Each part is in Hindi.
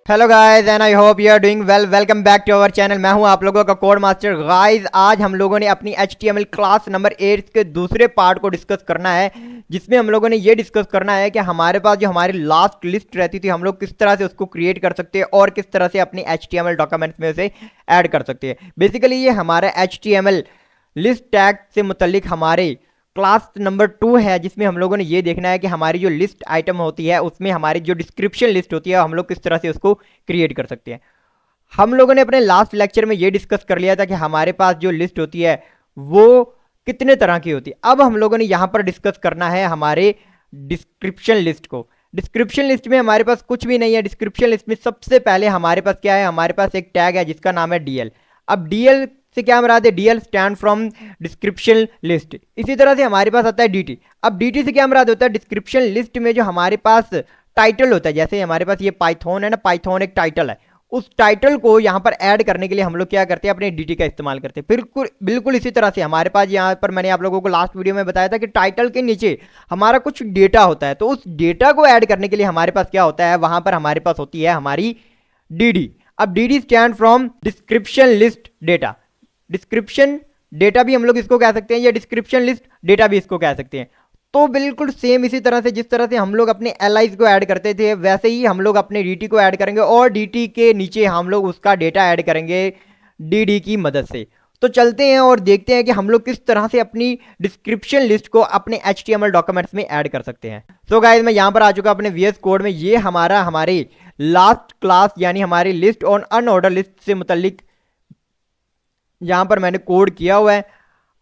Hello guys and I hope you are doing well. Welcome back to our channel. मैं हूं आप लोगों का कोड मास्टर। गाइस आज हम लोगों ने अपनी HTML क्लास नंबर 8 के दूसरे पार्ट को डिस्कस करना है, जिसमें हम लोगों ने ये डिस्कस करना है कि हमारे पास जो हमारी लास्ट लिस्ट रहती थी हम लोग किस तरह से उसको क्रिएट कर सकते हैं और किस तरह से अपनी HTML डॉक्यूमेंट्स में उसे ऐड कर सकते हैं। बेसिकली ये हमारा HTML लिस्ट टैग से मुतलिक हमारे क्लास नंबर 2 है, जिसमें हम लोगों ने ये देखना है कि हमारी जो लिस्ट आइटम होती है उसमें हमारी जो डिस्क्रिप्शन लिस्ट होती है हम लोग किस तरह से उसको क्रिएट कर सकते हैं। हम लोगों ने अपने लास्ट लेक्चर में ये डिस्कस कर लिया था कि हमारे पास जो लिस्ट होती है वो कितने तरह की होती है। अब हम लोगों ने यहां पर डिस्कस करना है हमारे डिस्क्रिप्शन लिस्ट को। डिस्क्रिप्शन लिस्ट में हमारे पास कुछ भी नहीं है। डिस्क्रिप्शन लिस्ट में सबसे पहले हमारे पास क्या है, हमारे पास एक टैग है जिसका नाम है DL। अब DL से क्या मराद है, DL stand from description list. इसी तरह से हमारे पास आता है DT। अब DT से क्या मराद होता है, डिस्क्रिप्शन लिस्ट में जो हमारे पास टाइटल होता है, जैसे हमारे पास ये पाइथन है ना, पाइथन एक टाइटल है, उस टाइटल को यहाँ पर ऐड करने के लिए हम लोग क्या करते हैं, अपने DT का इस्तेमाल करते हैं। बिल्कुल बिल्कुल इसी तरह से हमारे पास यहाँ पर मैंने आप लोगों को लास्ट वीडियो में बताया था कि टाइटल के नीचे हमारा कुछ डेटा होता है, तो उस डेटा को ऐड करने के लिए हमारे पास क्या होता है, वहां पर हमारे पास होती है हमारी DD। अब DD stand from description list data. Description data भी हम लोग इसको कह सकते हैं या डिस्क्रिप्शन लिस्ट डेटा भी इसको कह सकते हैं। तो बिल्कुल सेम इसी तरह से जिस तरह से हम लोग अपने एलाइज को ऐड करते थे वैसे ही हम लोग अपने DT को ऐड करेंगे और DT के नीचे हम लोग उसका डेटा ऐड करेंगे DD की मदद से। तो चलते हैं और देखते हैं कि हम लोग किस तरह से अपनी डिस्क्रिप्शन लिस्ट को अपने HTML डॉक्यूमेंट्स में ऐड कर सकते हैं। सो गाइस मैं यहां पर आ चुका अपने VS कोड में। ये हमारे लास्ट क्लास यानी हमारी लिस्ट ऑन अनऑर्डर लिस्ट से मुतल्लिक यहां पर मैंने कोड किया हुआ है।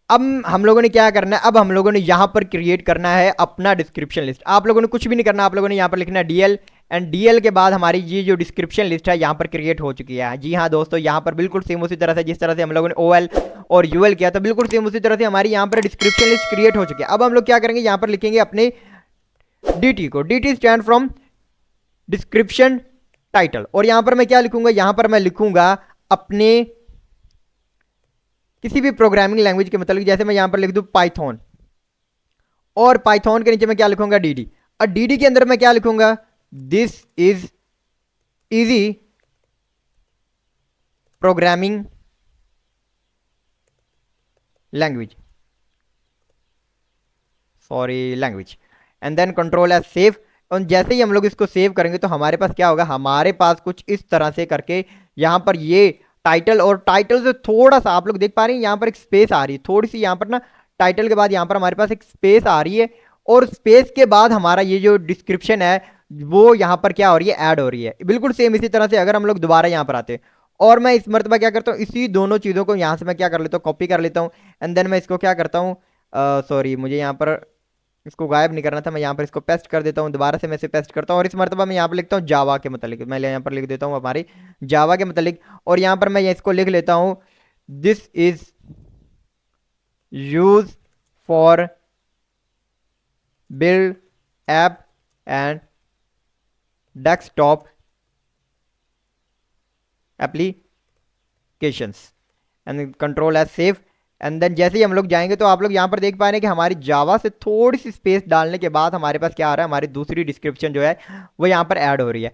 अब हम लोगों ने क्या करना है, अब हम लोगों ने यहां पर क्रिएट करना है अपना डिस्क्रिप्शन लिस्ट। आप लोगों ने कुछ भी नहीं करना, आप लोगों ने यहां पर लिखना है DL एंड DL के बाद हमारी ये जो डिस्क्रिप्शन लिस्ट है यहां पर क्रिएट हो चुकी है। जी हाँ दोस्तों, यहां पर बिल्कुल सेम उसी तरह से जिस तरह से हम लोगों ने OL और UL किया था, बिल्कुल सेम उसी तरह से हमारी यहां पर डिस्क्रिप्शन लिस्ट क्रिएट हो चुकी है। अब हम लोग क्या करेंगे, यहां पर लिखेंगे अपने DT को। DT stand from description title. और यहां पर मैं क्या लिखूंगा, यहां पर मैं लिखूंगा अपने किसी भी प्रोग्रामिंग लैंग्वेज के मतलब, जैसे मैं यहां पर लिख दूं पाइथन, और पाइथन के नीचे मैं क्या लिखूंगा, DD। और DD के अंदर मैं क्या लिखूंगा, this is easy programming language, sorry language, and then control S save. और जैसे ही हम लोग इसको सेव करेंगे तो हमारे पास क्या होगा, हमारे पास कुछ इस तरह से करके यहां पर ये टाइटल, और टाइटल से थोड़ा सा आप लोग देख पा रहे हैं यहां पर एक स्पेस आ रही है थोड़ी सी, यहां पर ना टाइटल के बाद यहां पर हमारे पास एक स्पेस आ रही है, और स्पेस के बाद हमारा ये जो डिस्क्रिप्शन है वो यहां पर क्या हो रही है, ऐड हो रही है। बिल्कुल सेम इसी तरह से अगर हम लोग दोबारा यहां पर आते हैं और मैं इस मरतबा क्या करता हूँ, इसी दोनों चीजों को यहां से मैं क्या कर लेता हूँ, कॉपी कर लेता हूँ, एंड देन मैं इसको क्या करता हूँ, सॉरी मुझे यहाँ पर इसको गायब नहीं करना था, मैं यहाँ पर इसको पेस्ट कर देता हूँ, दोबारा से मैं इसे पेस्ट करता हूँ, और इस मरतबा मैं यहाँ पर लिखता हूँ जावा के मतलब, मैं यहाँ पर लिख देता हूँ हमारी जावा के मतलब, और यहाँ पर मैं इसको लिख लेता हूँ this is use for build app and desktop applications and control S save. And then जैसे ही हम लोग जाएंगे तो आप लोग यहाँ पर देख पा रहे हैं कि हमारी जावा से थोड़ी सी स्पेस डालने के बाद हमारे पास क्या आ रहा है, हमारी दूसरी डिस्क्रिप्शन जो है वो यहाँ पर ऐड हो रही है।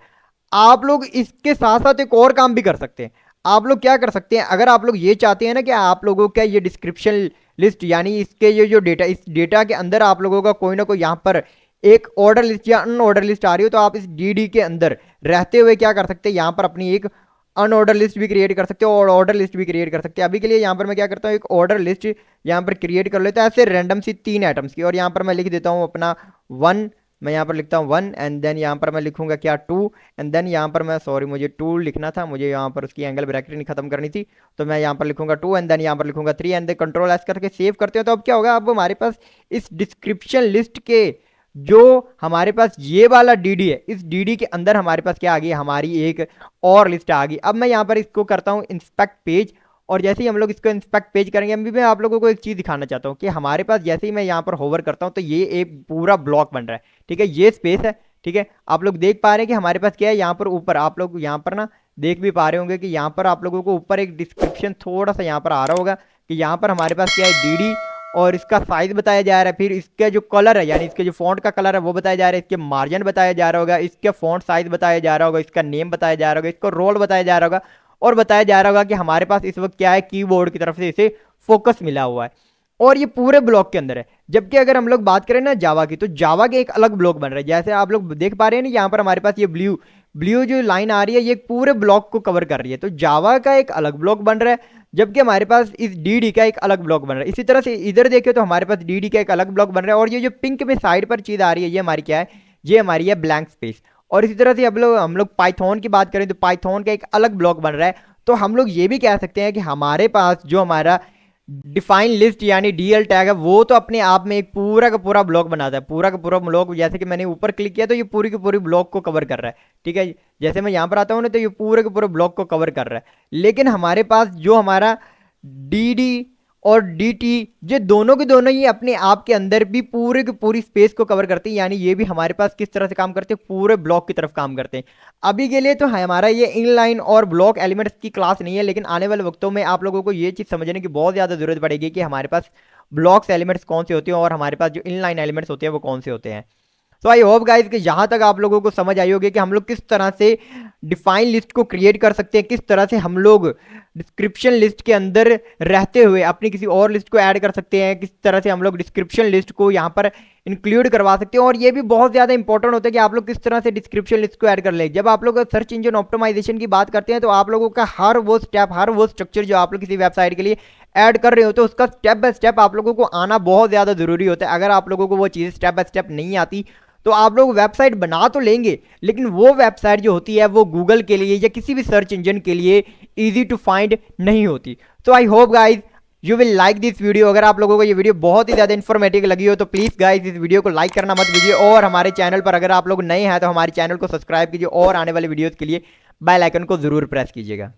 आप लोग इसके साथ साथ एक और काम भी कर सकते हैं। आप लोग क्या कर सकते हैं, अगर आप लोग ये चाहते हैं ना कि आप लोगों का ये डिस्क्रिप्शन लिस्ट यानी इसके ये जो डेटा, इस डेटा के अंदर आप लोगों का कोई ना कोई यहाँ पर एक ऑर्डर लिस्ट या अनऑर्डर लिस्ट आ रही हो, तो आप इस DD के अंदर रहते हुए क्या कर सकते हैं, यहाँ पर अपनी एक अनऑर्डर लिस्ट भी क्रिएट कर सकते हो और ऑर्डर लिस्ट भी क्रिएट कर सकते हैं। अभी के लिए यहाँ पर मैं क्या करता हूँ, एक ऑर्डर लिस्ट यहाँ पर क्रिएट कर लेता हूँ ऐसे रैंडम सी 3 आइटम्स की, और यहाँ पर मैं लिख देता हूँ अपना 1, मैं यहाँ पर लिखता हूँ 1, एंड देन यहाँ पर मैं लिखूंगा क्या 2, एंड देन यहाँ पर मैं, सॉरी मुझे 2 लिखना था, मुझे यहाँ पर उसकी एंगल ब्रैकेट नहीं खत्म करनी थी, तो मैं यहाँ पर लिखूंगा 2, एंड देन यहाँ पर लिखूंगा 3, एंड देन कंट्रोल एस करके सेव करते हो। तो अब क्या होगा, अब हमारे पास इस डिस्क्रिप्शन लिस्ट के जो हमारे पास ये वाला DD है, इस DD के अंदर हमारे पास क्या आ गई, हमारी एक और लिस्ट आ गई। अब मैं यहाँ पर इसको करता हूँ इंस्पेक्ट पेज, और जैसे ही हम लोग इसको इंस्पेक्ट पेज करेंगे, अभी मैं आप लोगों को एक चीज दिखाना चाहता हूँ कि हमारे पास जैसे ही मैं यहाँ पर होवर करता हूँ तो ये एक पूरा ब्लॉक बन रहा है, ठीक है, ये स्पेस है, ठीक है। आप लोग देख पा रहे हैं कि हमारे पास क्या है, यहाँ पर ऊपर आप लोग यहाँ पर ना देख भी पा रहे होंगे कि यहाँ पर आप लोगों को ऊपर एक डिस्क्रिप्शन थोड़ा सा यहाँ पर आ रहा होगा कि यहाँ पर हमारे पास क्या है, DD और इसका साइज बताया जा रहा है, फिर इसका जो कलर है यानी इसके जो फॉन्ट का कलर है वो बताया जा रहा है, इसके मार्जिन बताया जा रहा होगा, इसके फॉन्ट साइज बताया जा रहा होगा, इसका नेम बताया जा रहा होगा, इसको रोल बताया जा रहा होगा, और बताया जा रहा होगा कि हमारे पास इस वक्त क्या है, कीबोर्ड की तरफ से इसे फोकस मिला हुआ है, और ये पूरे ब्लॉक के अंदर है। जबकि अगर हम लोग बात करें ना जावा की, तो जावा के एक अलग ब्लॉक बन रहा है, जैसे आप लोग देख पा रहे हैं ना यहाँ पर हमारे पास ये ब्लू ब्लू जो लाइन आ रही है ये पूरे ब्लॉक को कवर कर रही है, तो जावा का एक अलग ब्लॉक बन रहा है, जबकि हमारे पास इस डी का एक अलग ब्लॉक बन रहा है। इसी तरह से इधर देखें तो हमारे पास डी का एक अलग ब्लॉक बन रहा है, और ये जो पिंक में साइड पर चीज आ रही है ये हमारी क्या है, ये हमारी है ब्लैंक स्पेस। और इसी तरह से हम लोग पाइथन की बात करें तो पाइथन का एक अलग ब्लॉक बन रहा है। तो हम लोग ये भी कह सकते हैं कि हमारे पास जो हमारा डिफाइन लिस्ट यानी डीएल टैग है वो तो अपने आप में एक पूरा का पूरा ब्लॉक बनाता है, पूरा का पूरा ब्लॉक, जैसे कि मैंने ऊपर क्लिक किया तो ये पूरी की पूरी ब्लॉक को कवर कर रहा है, ठीक है। जैसे मैं यहाँ पर आता हूँ ना तो ये पूरे के पूरे ब्लॉक को कवर कर रहा है। लेकिन हमारे पास जो हमारा डी और डी ये दोनों के दोनों ही अपने आप के अंदर भी पूरे की पूरी स्पेस को कवर करते हैं, यानी ये भी हमारे पास किस तरह से काम करते हैं, पूरे ब्लॉक की तरफ काम करते हैं। अभी के लिए तो हमारा ये इनलाइन और ब्लॉक एलिमेंट्स की क्लास नहीं है, लेकिन आने वाले वक्तों में आप लोगों को ये चीज़ समझने की बहुत ज़्यादा जरूरत पड़ेगी कि हमारे पास ब्लॉक्स एलिमेंट्स कौन से होते हैं और हमारे पास जो इनलाइन एलिमेंट्स होते हैं वो कौन से होते हैं। तो आई होप गाइस कि यहाँ तक आप लोगों को समझ आई होगी कि हम लोग किस तरह से डिफाइन लिस्ट को क्रिएट कर सकते हैं, किस तरह से हम लोग डिस्क्रिप्शन लिस्ट के अंदर रहते हुए अपनी किसी और लिस्ट को ऐड कर सकते हैं, किस तरह से हम लोग डिस्क्रिप्शन लिस्ट को यहाँ पर इंक्लूड करवा सकते हैं। और ये भी बहुत ज़्यादा इंपॉर्टेंट होता है कि आप लोग किस तरह से डिस्क्रिप्शन लिस्ट को ऐड कर लें। जब आप लोग सर्च इंजन ऑप्टिमाइजेशन की बात करते हैं तो आप लोगों का हर वो स्टेप, हर वो स्ट्रक्चर जो आप लोग किसी वेबसाइट के लिए ऐड कर रहे होते हैं उसका स्टेप बाय स्टेप आप लोगों को आना बहुत ज़्यादा ज़रूरी होता है। अगर आप लोगों को वो चीज़ स्टेप बाय स्टेप नहीं आती तो आप लोग वेबसाइट बना तो लेंगे, लेकिन वो वेबसाइट जो होती है वो गूगल के लिए या किसी भी सर्च इंजन के लिए इजी टू फाइंड नहीं होती। तो I hope guys you will like this video. अगर आप लोगों को ये वीडियो बहुत ही ज़्यादा इन्फॉर्मेटिव लगी हो तो प्लीज़ गाइज इस वीडियो को लाइक करना मत कीजिए, और हमारे चैनल पर अगर आप लोग नए हैं तो हमारे चैनल को सब्सक्राइब कीजिए और आने वाले वीडियोज़ के लिए बेल आइकन को ज़रूर प्रेस कीजिएगा।